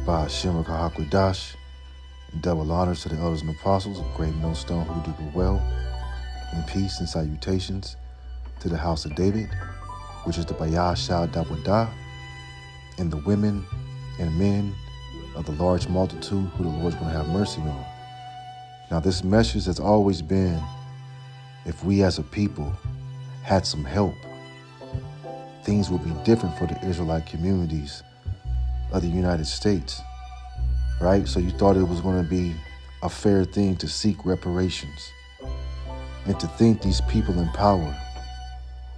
BAHASHAM and double honors to the elders and apostles of Great Millstone who do well, and peace and salutations to the house of David, which is the THAWADAH, and the women and men of the large multitude who the Lord's going to have mercy on. Now, this message has always been, if we as a people had some help, things would be different for the Israelite communities of the United States, right? So you thought it was going to be a fair thing to seek reparations and to think these people in power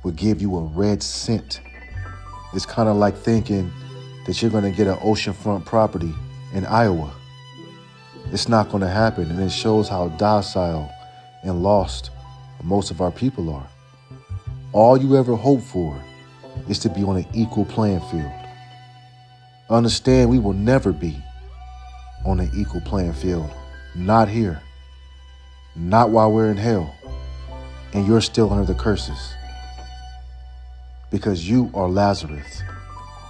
would give you a red cent. It's kind of like thinking that you're going to get an oceanfront property in Iowa. It's not going to happen, and it shows how docile and lost most of our people are. All you ever hope for is to be on an equal playing field. Understand, we will never be on an equal playing field. Not here. Not while we're in hell. And you're still under the curses. Because you are Lazarus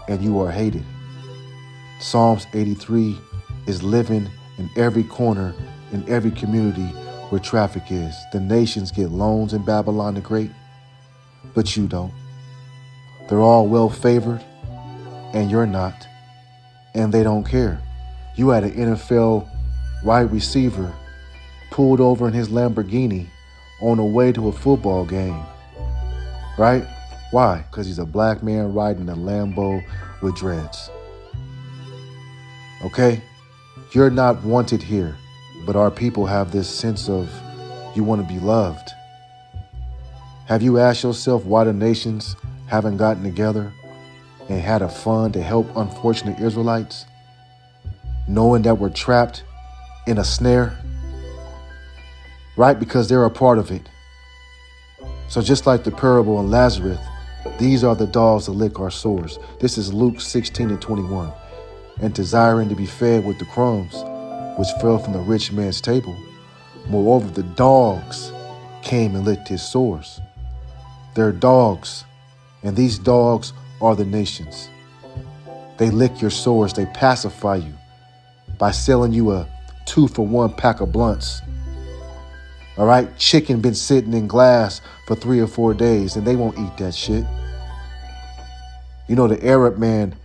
and you are hated. Psalms 83 is living in every corner, in every community where traffic is. The nations get loans in Babylon the Great, but you don't. They're all well favored and you're not. And they don't care. You had an NFL wide receiver pulled over in his Lamborghini on the way to a football game, right? Why? Because he's a black man riding a Lambo with dreads. Okay? You're not wanted here, but our people have this sense of you want to be loved. Have you asked yourself why the nations haven't gotten together and had a fund to help unfortunate Israelites, knowing that we're trapped in a snare? Right? Because they're a part of it. So just like the parable of Lazarus, these are the dogs that lick our sores. This is Luke 16:21. And desiring to be fed with the crumbs which fell from the rich man's table, moreover the dogs came and licked his sores. They're dogs, and these dogs are the nations. They lick your sores. They pacify you by selling you a 2-for-1 pack of blunts. All right, chicken been sitting in glass for 3 or 4 days, and they won't eat that shit. You know, the Arab man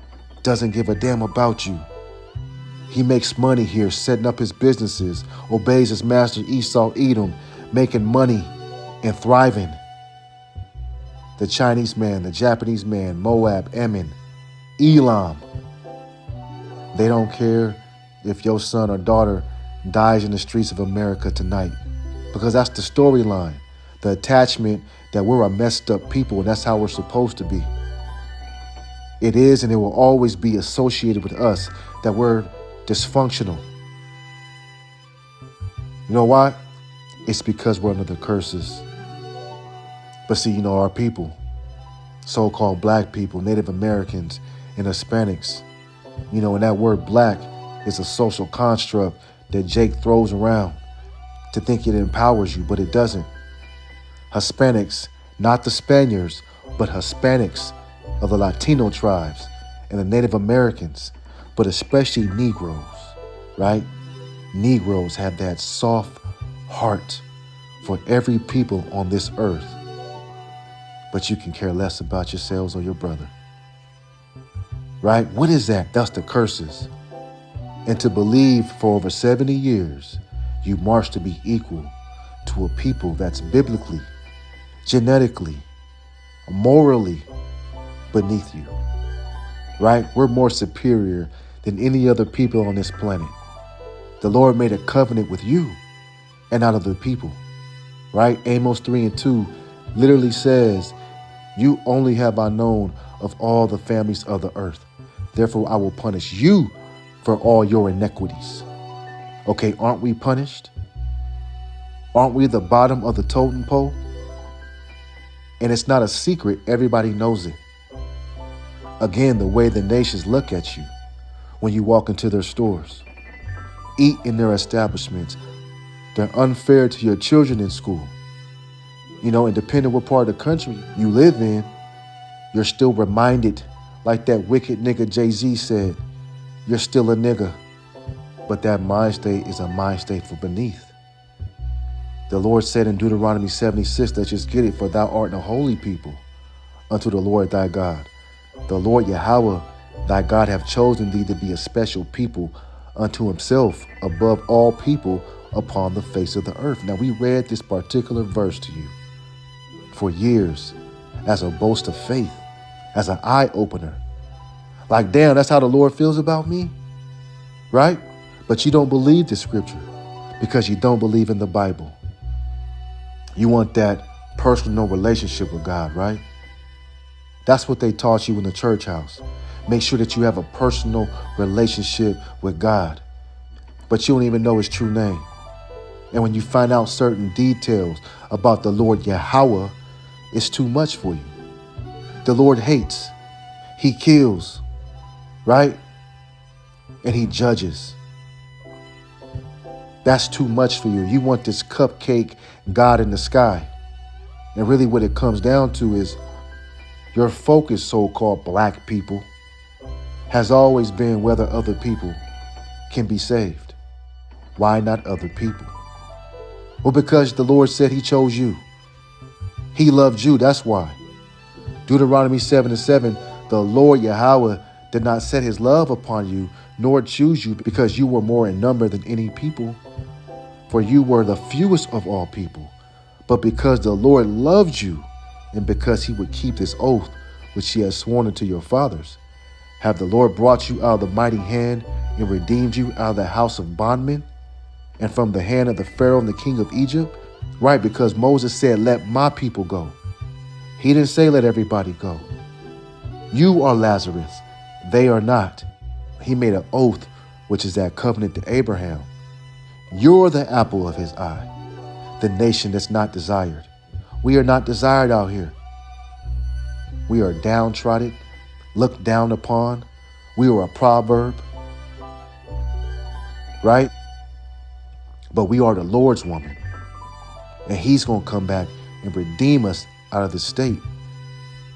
doesn't give a damn about you. He makes money here, setting up his businesses, obeys his master Esau, Edom, making money and thriving. The Chinese man, the Japanese man, Moab, Ammon, Elam. They don't care if your son or daughter dies in the streets of America tonight, because that's the storyline, the attachment that we're a messed up people and that's how we're supposed to be. It is, and it will always be associated with us that we're dysfunctional. You know why? It's because we're under the curses. But see, you know, our people, so-called black people, Native Americans, and Hispanics, you know, and that word black is a social construct that Jake throws around to think it empowers you, but it doesn't. Hispanics, not the Spaniards, but Hispanics of the Latino tribes and the Native Americans, but especially Negroes, right? Negroes have that soft heart for every people on this earth. But you can care less about yourselves or your brother. Right? What is that? That's the curses. And to believe for over 70 years, you march to be equal to a people that's biblically, genetically, morally beneath you. Right? We're more superior than any other people on this planet. The Lord made a covenant with you and not other people. Right? Amos 3:2 literally says, you only have I known of all the families of the earth. Therefore, I will punish you for all your iniquities. Okay, aren't we punished? Aren't we the bottom of the totem pole? And it's not a secret. Everybody knows it. Again, the way the nations look at you when you walk into their stores, eat in their establishments. They're unfair to your children in school. You know, and depending what part of the country you live in, you're still reminded, like that wicked nigga Jay-Z said, you're still a nigga. But that mind state is a mind state for beneath. The Lord said in Deuteronomy 76, let's just get it, for thou art a holy people unto the Lord thy God. The Lord Yahawah thy God hath chosen thee to be a special people unto himself above all people upon the face of the earth. Now, we read this particular verse to you for years as a boast of faith, as an eye-opener. Like, damn, that's how the Lord feels about me, right? But you don't believe the scripture because you don't believe in the Bible. You want that personal relationship with God, right? That's what they taught you in the church house. Make sure that you have a personal relationship with God, but you don't even know his true name. And when you find out certain details about the Lord Yahawah, it's too much for you. The Lord hates, he kills, right? And he judges. That's too much for you. You want this cupcake God in the sky. And really what it comes down to is your focus, so-called black people, has always been whether other people can be saved. Why not other people? Well, because the Lord said he chose you. He loved you, that's why. Deuteronomy 7:7, the Lord Yahawah did not set his love upon you, nor choose you because you were more in number than any people, for you were the fewest of all people. But because the Lord loved you, and because he would keep this oath which he has sworn unto your fathers, have the Lord brought you out of the mighty hand and redeemed you out of the house of bondmen and from the hand of the Pharaoh and the king of Egypt? Right, because Moses said, let my people go. He didn't say let everybody go. You are Lazarus, they are not. He made an oath, which is that covenant to Abraham. You're the apple of his eye, the nation that's not desired. We are not desired out here. We are downtrodden, looked down upon. We are a proverb, right? But we are the Lord's woman. And he's going to come back and redeem us out of this state,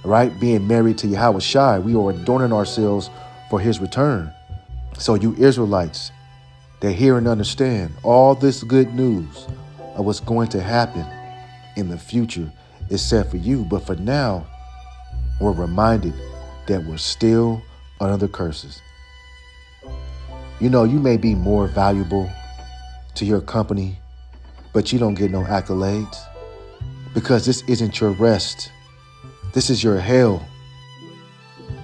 right? Being married to YAHAWASHI, we are adorning ourselves for his return. So you Israelites that hear and understand all this good news of what's going to happen in the future is set for you. But for now, we're reminded that we're still under the curses. You know, you may be more valuable to your company, but you don't get no accolades because this isn't your rest. This is your hell.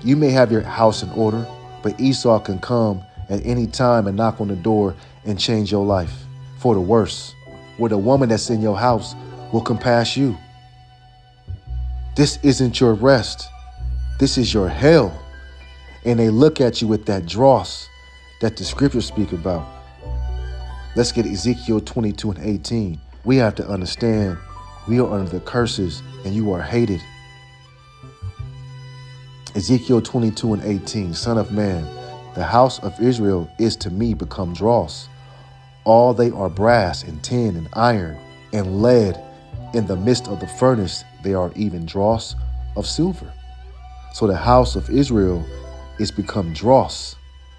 You may have your house in order, but Esau can come at any time and knock on the door and change your life for the worse, where the woman that's in your house will compass you. This isn't your rest. This is your hell. And they look at you with that dross that the scriptures speak about. Let's get Ezekiel 22:18. We have to understand we are under the curses and you are hated. Ezekiel 22:18, Son of man, the house of Israel is to me become dross. All they are brass and tin and iron and lead. In the midst of the furnace, they are even dross of silver. So the house of Israel is become dross,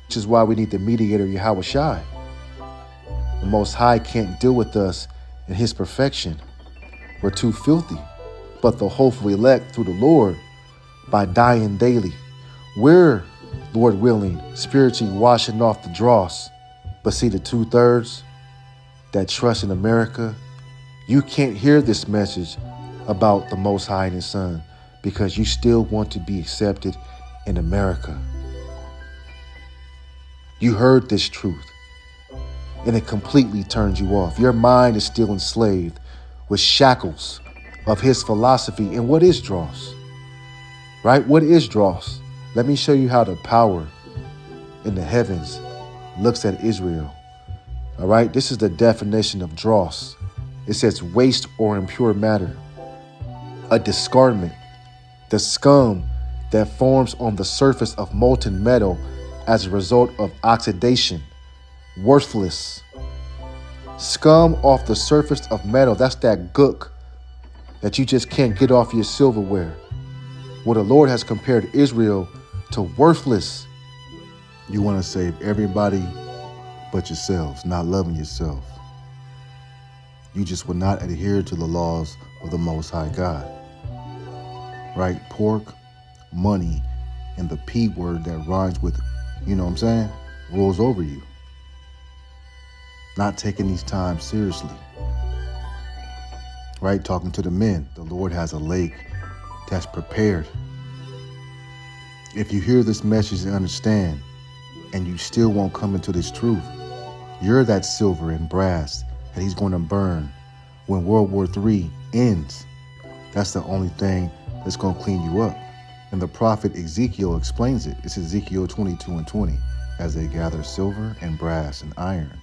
which is why we need the mediator YAHAWASHI. The Most High can't deal with us in his perfection. We're too filthy. But the hopeful elect through the Lord, by dying daily, we're, Lord willing, spiritually washing off the dross. But see, the 2/3 that trust in America, you can't hear this message about the Most High and his Son because you still want to be accepted in America. You heard this truth and it completely turned you off. Your mind is still enslaved with shackles of his philosophy. And what is dross? Right? What is dross? Let me show you how the power in the heavens looks at Israel. All right? This is the definition of dross. It says waste or impure matter, a discardment, the scum that forms on the surface of molten metal as a result of oxidation, worthless. Scum off the surface of metal, that's that gook that you just can't get off your silverware. Well, the Lord has compared Israel to worthless. You want to save everybody but yourselves, not loving yourself. You just will not adhere to the laws of the Most High God. Right? Pork, money, and the P word that rhymes with, you know what I'm saying, rolls over you. Not taking these times seriously. Right? Talking to the men. The Lord has a lake that's prepared. If you hear this message and understand, and you still won't come into this truth, you're that silver and brass that he's going to burn when World War III ends. That's the only thing that's going to clean you up. And the prophet Ezekiel explains it. It's Ezekiel 22:20. As they gather silver and brass and iron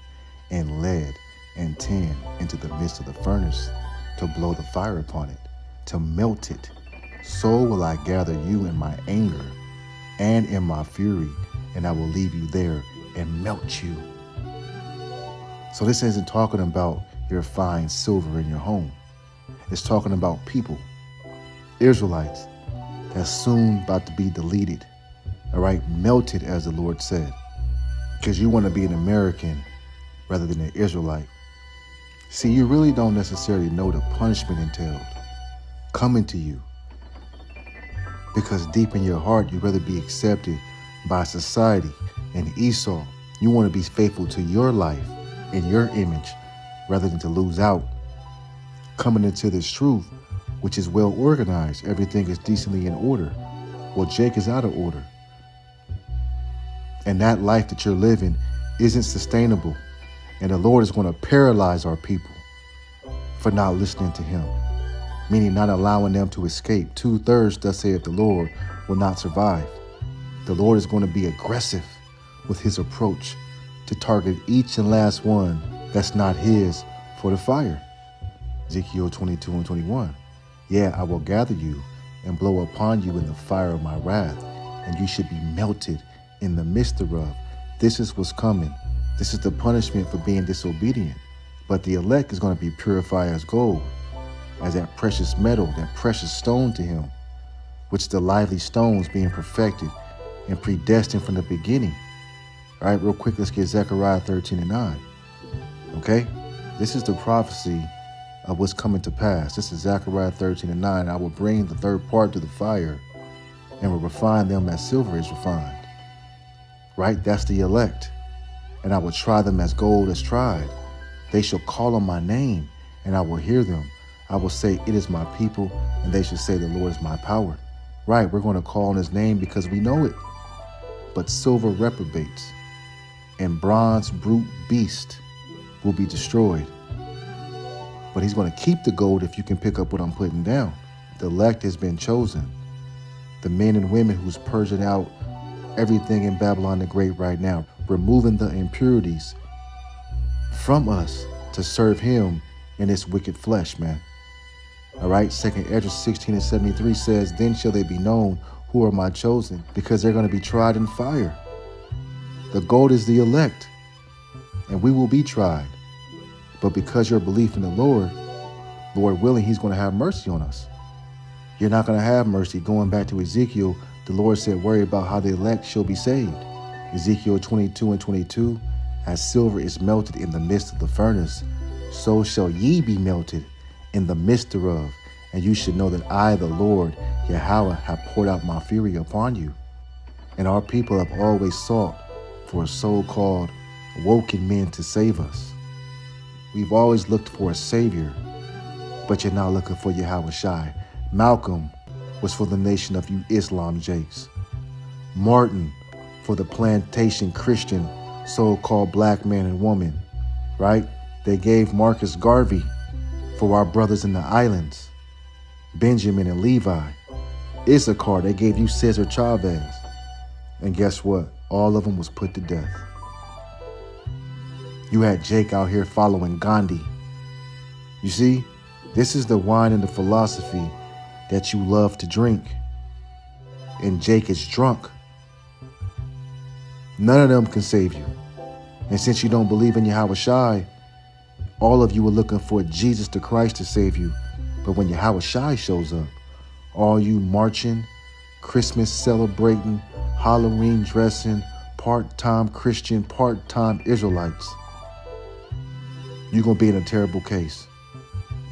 and lead and tin into the midst of the furnace to blow the fire upon it, to melt it, so will I gather you in my anger and in my fury, and I will leave you there and melt you. So this isn't talking about your fine silver in your home. It's talking about people, Israelites, that's soon about to be deleted, all right, melted, as the Lord said, because you want to be an American rather than an Israelite. See, you really don't necessarily know the punishment entailed coming to you, because deep in your heart, you'd rather be accepted by society and Esau. You want to be faithful to your life and your image rather than to lose out. Coming into this truth, which is well organized, everything is decently in order. Well, Jake is out of order. And that life that you're living isn't sustainable. And the Lord is going to paralyze our people for not listening to him, meaning not allowing them to escape. 2/3, thus saith the Lord, will not survive. The Lord is going to be aggressive with his approach to target each and last one that's not his for the fire. Ezekiel 22:21. Yeah, I will gather you and blow upon you in the fire of my wrath, and you should be melted in the midst thereof. This is what's coming. This is the punishment for being disobedient. But the elect is going to be purified as gold, as that precious metal, that precious stone to him, which the lively stones being perfected and predestined from the beginning. All right, real quick, let's get Zechariah 13:9. Okay, this is the prophecy of what's coming to pass. This is Zechariah 13:9. I will bring the third part to the fire and will refine them as silver is refined. Right, that's the elect. And I will try them as gold is tried. They shall call on my name, and I will hear them. I will say, it is my people, and they shall say, the Lord is my power. Right, we're going to call on his name because we know it. But silver reprobates and bronze brute beast will be destroyed. But he's going to keep the gold if you can pick up what I'm putting down. The elect has been chosen. The men and women who's purging out everything in Babylon the Great right now, removing the impurities from us to serve him in this wicked flesh, man. All right, 2nd Ezra 16:73 says, then shall they be known who are my chosen, because they're going to be tried in fire. The gold is the elect, and we will be tried. But because your belief in the Lord, Lord willing, he's going to have mercy on us. You're not going to have mercy. Going back to Ezekiel, the Lord said, worry about how the elect shall be saved. Ezekiel 22:22, as silver is melted in the midst of the furnace, so shall ye be melted in the midst thereof. And you should know that I, the Lord, YAHAWAH, have poured out my fury upon you. And our people have always sought for so-called woken men to save us. We've always looked for a savior, but you're not looking for YAHAWASHI. Malcolm was for the nation of you Islam jakes. Martin for the plantation Christian so-called black man and woman, right? They gave Marcus Garvey for our brothers in the islands. Benjamin and Levi. Issachar, they gave you Cesar Chavez. And guess what? All of them was put to death. You had Jake out here following Gandhi. You see, this is the wine and the philosophy that you love to drink. And Jake is drunk. None of them can save you. And since you don't believe in YAHAWASHI, all of you are looking for Jesus the Christ to save you. But when YAHAWASHI shows up, all you marching, Christmas celebrating, Halloween dressing, part-time Christian, part-time Israelites, you're going to be in a terrible case,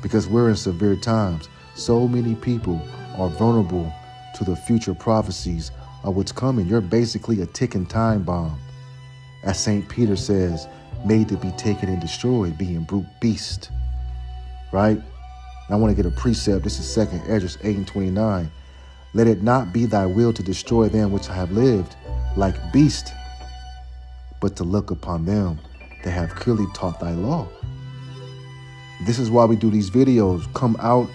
because we're in severe times. So many people are vulnerable to the future prophecies of what's coming. You're basically a ticking time bomb, as St. Peter says, made to be taken and destroyed, being brute beast, right? And I want to get a precept. This is 2nd Esdras 8:29. Let it not be thy will to destroy them which have lived like beasts, but to look upon them that have clearly taught thy law. This is why we do these videos. Come out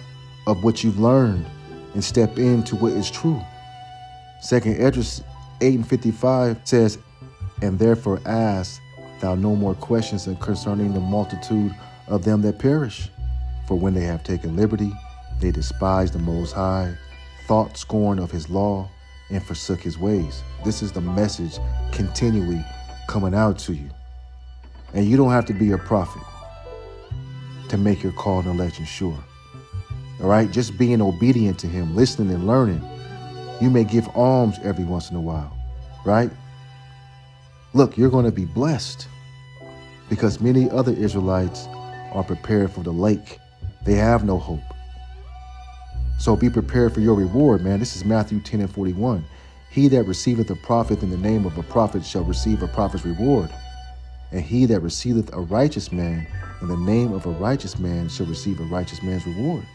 of what you've learned and step into what is true. 2nd Esdras 8:55 says, and therefore ask thou no more questions concerning the multitude of them that perish. For when they have taken liberty, they despise the Most High, thought scorn of his law, and forsook his ways. This is the message continually coming out to you. And you don't have to be a prophet to make your call and election sure. All right, just being obedient to him, listening and learning. You may give alms every once in a while, right? Look, you're going to be blessed, because many other Israelites are prepared for the lake. They have no hope. So be prepared for your reward, man. This is Matthew 10:41. He that receiveth a prophet in the name of a prophet shall receive a prophet's reward. And he that receiveth a righteous man in the name of a righteous man shall receive a righteous man's reward.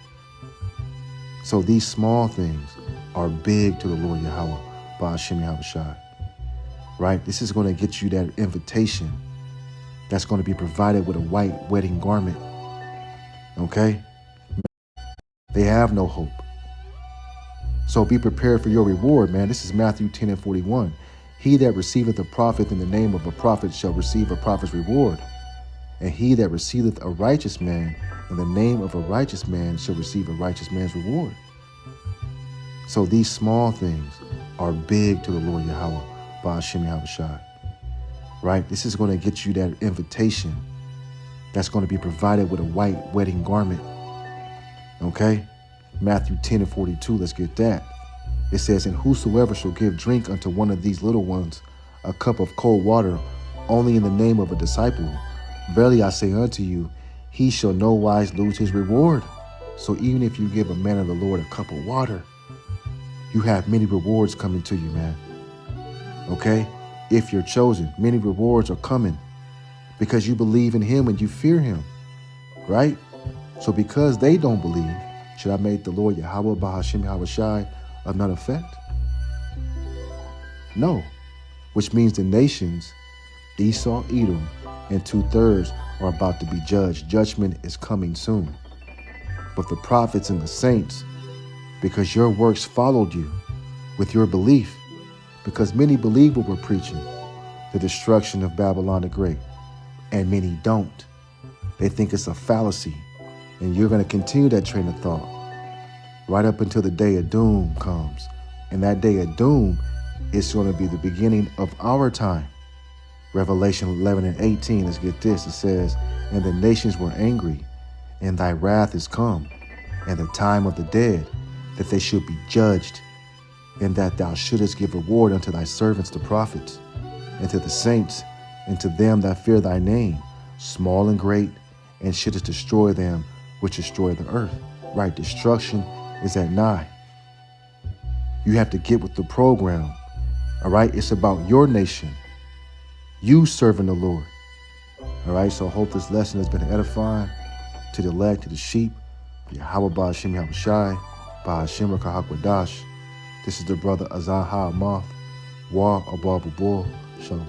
So these small things are big to the Lord Yahawah, BAHASHAM YAHAWASHI. Right? This is going to get you that invitation that's going to be provided with a white wedding garment. Okay? They have no hope. So be prepared for your reward, man. This is Matthew 10:41. He that receiveth a prophet in the name of a prophet shall receive a prophet's reward. And he that receiveth a righteous man in the name of a righteous man shall receive a righteous man's reward. So these small things are big to the Lord Yahawah, BAHASHAM YAHAWASHI. Right? This is going to get you that invitation that's going to be provided with a white wedding garment. Okay? Matthew 10:42, let's get that. It says, and whosoever shall give drink unto one of these little ones a cup of cold water only in the name of a disciple, verily I say unto you, he shall no wise lose his reward. So even if you give a man of the Lord a cup of water, you have many rewards coming to you, man. Okay? If you're chosen, many rewards are coming because you believe in him and you fear him, right? So because they don't believe, should I make the Lord Yahawah, BAHASHAM YAHAWASHI of none effect? No. Which means the nations, Esau, Edom, and 2/3 are about to be judged. Judgment is coming soon. But the prophets and the saints, because your works followed you with your belief, because many believe what we're preaching, the destruction of Babylon the Great, and many don't. They think it's a fallacy, and you're going to continue that train of thought right up until the day of doom comes. And that day of doom is going to be the beginning of our time. Revelation 11:18, let's get this. It says, and the nations were angry, and thy wrath is come, and the time of the dead, that they should be judged, and that thou shouldest give reward unto thy servants the prophets, and to the saints, and to them that fear thy name, small and great, and shouldest destroy them which destroy the earth. Right, destruction is at nigh. You have to get with the program. All right, it's about your nation, you serving the Lord. All right, so I hope this lesson has been edifying to the elect, to the sheep. Yahawah BAHASHAM YAHAWASHI, BAHASHAM RAKAHAKWADASH. This is the brother Azan Ha'amath, Wa Ababubul. Shalom.